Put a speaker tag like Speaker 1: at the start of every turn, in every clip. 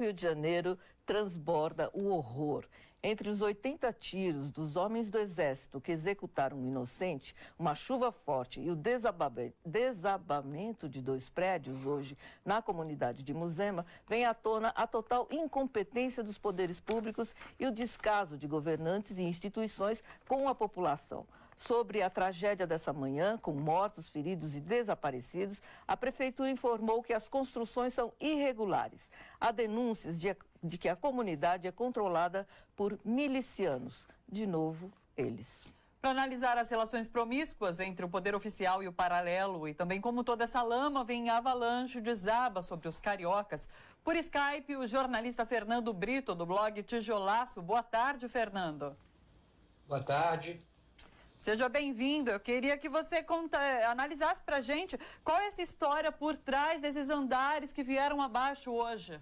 Speaker 1: Rio de Janeiro transborda o horror. Entre os 80 tiros dos homens do Exército que executaram um inocente, uma chuva forte e o desabamento de 2 prédios hoje na comunidade de Muzema, vem à tona a total incompetência dos poderes públicos e o descaso de governantes e instituições com a população. Sobre a tragédia dessa manhã, com mortos, feridos e desaparecidos, a Prefeitura informou que as construções são irregulares. Há denúncias de que a comunidade é controlada por milicianos. De novo, eles.
Speaker 2: Para analisar as relações promíscuas entre o poder oficial e o paralelo e também como toda essa lama vem em avalanche e desaba sobre os cariocas, por Skype, o jornalista Fernando Brito, do blog Tijolaço. Boa tarde, Fernando.
Speaker 3: Boa tarde.
Speaker 2: Seja bem-vindo. Eu queria que você analisasse para a gente qual é essa história por trás desses andares que vieram abaixo hoje.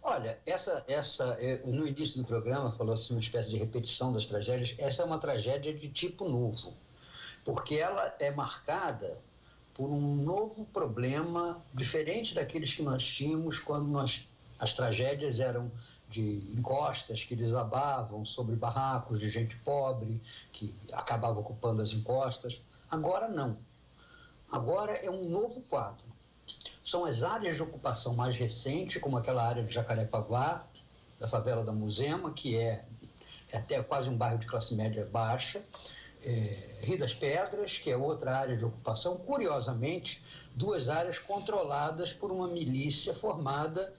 Speaker 3: Olha, no início do programa falou-se uma espécie de repetição das tragédias. Essa é uma tragédia de tipo novo, porque ela é marcada por um novo problema diferente daqueles que nós tínhamos quando as tragédias eram de encostas que desabavam sobre barracos de gente pobre, que acabava ocupando as encostas. Agora não. Agora é um novo quadro. São as áreas de ocupação mais recentes, como aquela área de Jacarepaguá, da favela da Muzema, que é até quase um bairro de classe média baixa, Rio das Pedras, que é outra área de ocupação, curiosamente, 2 áreas controladas por uma milícia formada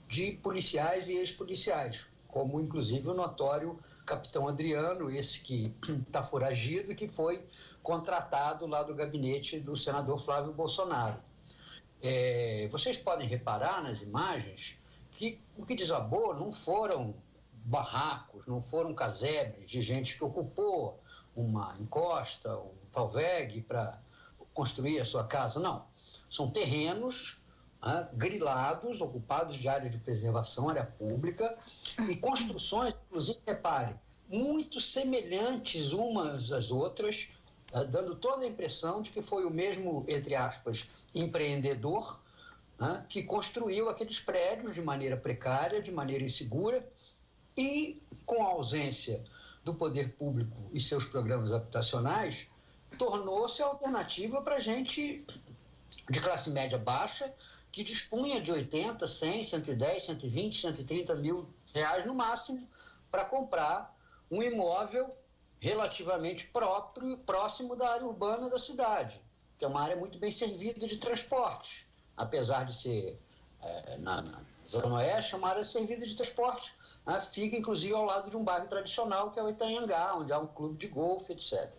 Speaker 3: de policiais e ex-policiais, como inclusive o notório capitão Adriano, esse que está foragido e que foi contratado lá do gabinete do senador Flávio Bolsonaro. Vocês podem reparar nas imagens que o que desabou não foram barracos, não foram casebres de gente que ocupou uma encosta, um talvegue para construir a sua casa, não. São terrenos grilados, ocupados de área de preservação, área pública, e construções, inclusive, repare, muito semelhantes umas às outras, dando toda a impressão de que foi o mesmo, entre aspas, empreendedor, que construiu aqueles prédios de maneira precária, de maneira insegura, e com a ausência do poder público e seus programas habitacionais, tornou-se a alternativa para gente de classe média baixa, que dispunha de 80, 100, 110, 120, 130 mil reais no máximo para comprar um imóvel relativamente próximo da área urbana da cidade, que é uma área muito bem servida de transportes, apesar de ser na Zona Oeste, é uma área servida de transportes, fica inclusive ao lado de um bairro tradicional que é o Itanhangá, onde há um clube de golfe, etc.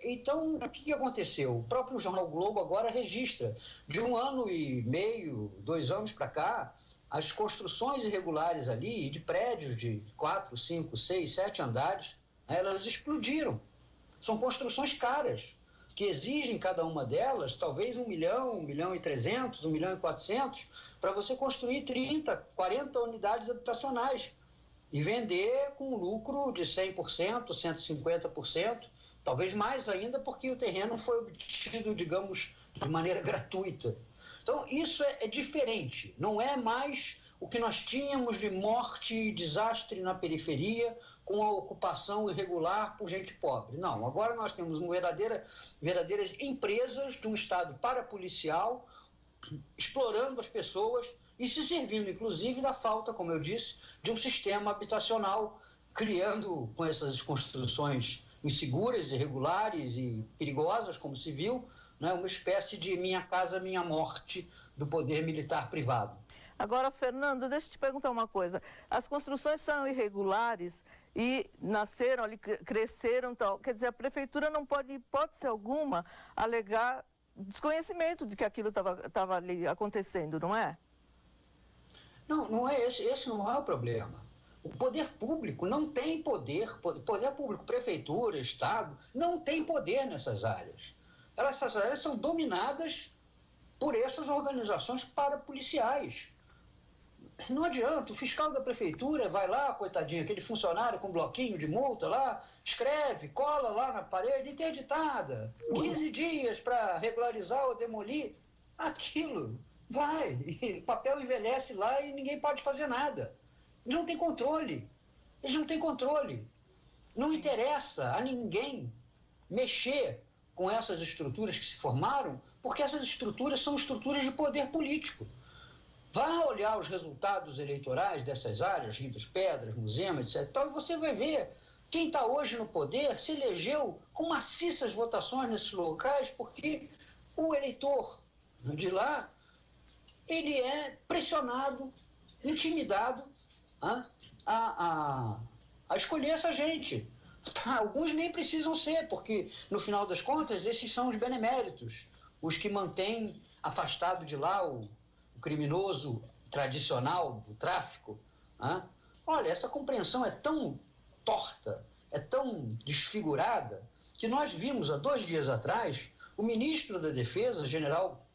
Speaker 3: Então, o que aconteceu? O próprio jornal Globo agora registra, de 1 ano e meio, 2 anos para cá, as construções irregulares ali, de prédios de 4, 5, 6, 7 andares, elas explodiram. São construções caras, que exigem cada uma delas, talvez 1 milhão, 1 milhão e 300, 1 milhão e 400, para você construir 30, 40 unidades habitacionais e vender com lucro de 100%, 150%, talvez mais ainda, porque o terreno foi obtido, digamos, de maneira gratuita. Então, isso é diferente. Não é mais o que nós tínhamos de morte e desastre na periferia com a ocupação irregular por gente pobre. Não, agora nós temos verdadeiras empresas de um Estado parapolicial explorando as pessoas e se servindo, inclusive, da falta, como eu disse, de um sistema habitacional, criando, com essas construções inseguras, irregulares e perigosas, como se viu, uma espécie de minha casa, minha morte do poder militar privado.
Speaker 1: Agora, Fernando, deixa eu te perguntar uma coisa. As construções são irregulares e nasceram ali, cresceram, tal. Quer dizer, a prefeitura não pode, hipótese alguma, alegar desconhecimento de que aquilo estava ali acontecendo, não é?
Speaker 3: Não é esse não é o problema. O poder público não tem poder público, prefeitura, Estado, não tem poder nessas áreas. Essas áreas são dominadas por essas organizações parapoliciais. Não adianta, o fiscal da prefeitura vai lá, coitadinho, aquele funcionário com bloquinho de multa lá, escreve, cola lá na parede, interditada, 15 dias para regularizar ou demolir aquilo. Vai, e o papel envelhece lá e ninguém pode fazer nada. Eles não têm controle. Eles não têm controle. Não
Speaker 2: Sim.
Speaker 3: interessa a ninguém mexer com essas estruturas que se formaram, porque essas estruturas são estruturas de poder político. Vá olhar os resultados eleitorais dessas áreas, Rio das Pedras, Muzema, etc. E você vai ver quem está hoje no poder se elegeu com maciças votações nesses locais, porque o eleitor de lá, ele é pressionado, intimidado a escolher essa gente. Alguns nem precisam ser, porque, no final das contas, esses são os beneméritos, os que mantêm afastado de lá o criminoso tradicional do tráfico. Olha, essa compreensão é tão torta, é tão desfigurada, que nós vimos, há 2 dias atrás, o ministro da Defesa, general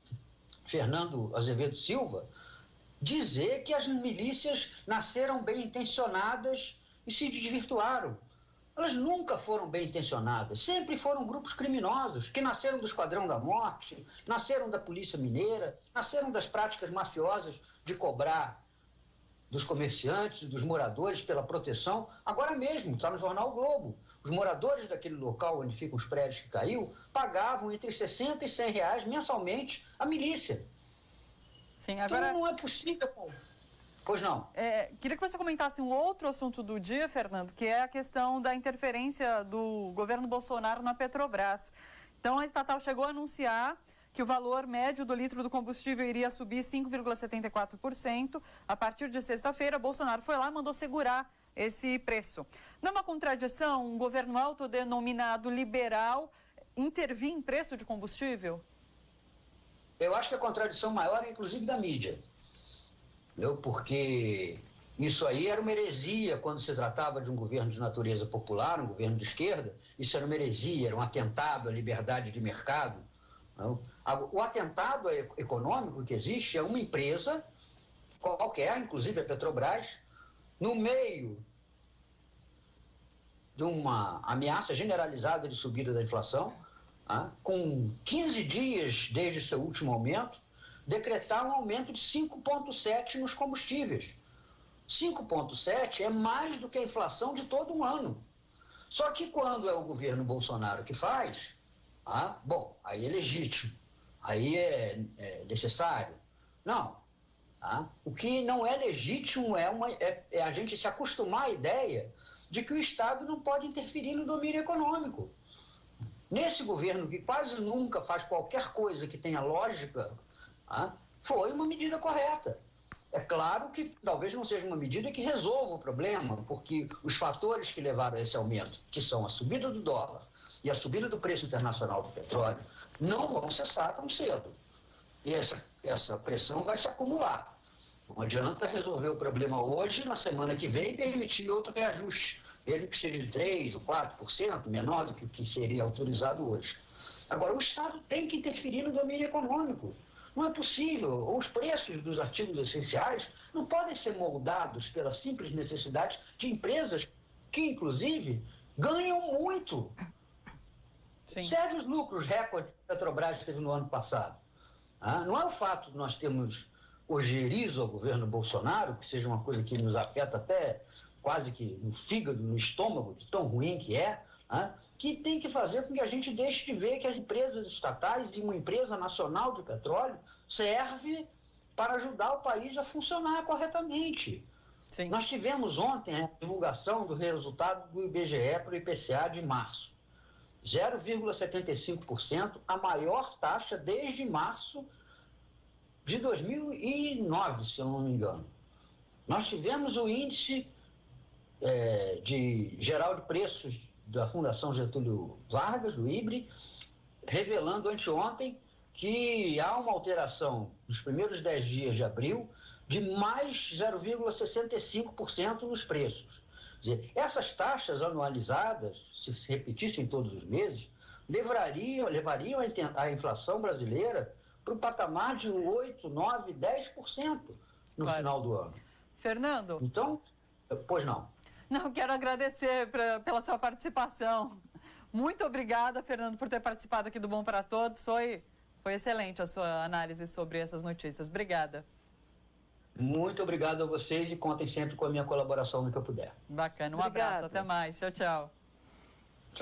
Speaker 3: Fernando Azevedo Silva, dizer que as milícias nasceram bem intencionadas e se desvirtuaram. Elas nunca foram bem intencionadas, sempre foram grupos criminosos que nasceram do Esquadrão da Morte, nasceram da Polícia Mineira, nasceram das práticas mafiosas de cobrar dos comerciantes e dos moradores pela proteção. Agora mesmo, está no jornal o Globo, os moradores daquele local onde ficam os prédios que caiu pagavam entre 60 e 100 reais mensalmente à milícia.
Speaker 2: Sim, agora...
Speaker 3: Então não é possível. Pois não.
Speaker 2: Queria que você comentasse um outro assunto do dia, Fernando, que é a questão da interferência do governo Bolsonaro na Petrobras. Então, a estatal chegou a anunciar que o valor médio do litro do combustível iria subir 5,74%. A partir de sexta-feira, Bolsonaro foi lá e mandou segurar esse preço. Não é uma contradição um governo autodenominado liberal intervir em preço de combustível?
Speaker 3: Eu acho que a contradição maior é, inclusive, da mídia. Porque isso aí era uma heresia quando se tratava de um governo de natureza popular, um governo de esquerda. Isso era uma heresia, era um atentado à liberdade de mercado. O atentado econômico que existe é uma empresa qualquer, inclusive a Petrobras, no meio de uma ameaça generalizada de subida da inflação, com 15 dias desde seu último aumento, decretar um aumento de 5,7% nos combustíveis. 5,7% é mais do que a inflação de todo um ano. Só que quando é o governo Bolsonaro que faz, aí é legítimo, aí é necessário. Não. O que não é legítimo é a gente se acostumar à ideia de que o Estado não pode interferir no domínio econômico. Nesse governo que quase nunca faz qualquer coisa que tenha lógica, foi uma medida correta. É claro que talvez não seja uma medida que resolva o problema, porque os fatores que levaram a esse aumento, que são a subida do dólar e a subida do preço internacional do petróleo, não vão cessar tão cedo. E essa pressão vai se acumular. Não adianta resolver o problema hoje, na semana que vem, permitir outro reajuste, mesmo que seja de 3% ou 4%, menor do que o que seria autorizado hoje. Agora, o Estado tem que interferir no domínio econômico. Não é possível. Os preços dos artigos essenciais não podem ser moldados pela simples necessidade de empresas que, inclusive, ganham muito.
Speaker 2: Sim.
Speaker 3: Serve os lucros recordes que a Petrobras teve no ano passado. Não é o fato de nós termos ojerizo ao governo Bolsonaro, que seja uma coisa que nos afeta até quase que no fígado, no estômago, de tão ruim que é, que tem que fazer com que a gente deixe de ver que as empresas estatais e uma empresa nacional de petróleo serve para ajudar o país a funcionar corretamente.
Speaker 2: Sim.
Speaker 3: Nós tivemos ontem a divulgação do resultado do IBGE para o IPCA de março. 0,75%, a maior taxa desde março de 2009, se eu não me engano. Nós tivemos o índice geral de preços da Fundação Getúlio Vargas, do IBRE, revelando anteontem que há uma alteração nos primeiros 10 dias de abril de mais 0,65% nos preços. Quer dizer, essas taxas anualizadas, se repetissem todos os meses, levariam a inflação brasileira para o patamar de 8%, 9%, 10% no final do ano.
Speaker 2: Fernando?
Speaker 3: Então, pois não.
Speaker 2: Não, quero agradecer pela sua participação. Muito obrigada, Fernando, por ter participado aqui do Bom para Todos. Foi Foi excelente a sua análise sobre essas notícias. Obrigada.
Speaker 3: Muito obrigado a vocês e contem sempre com a minha colaboração no que eu puder.
Speaker 2: Bacana. Um
Speaker 1: Obrigada.
Speaker 2: abraço. Até mais. Tchau, tchau.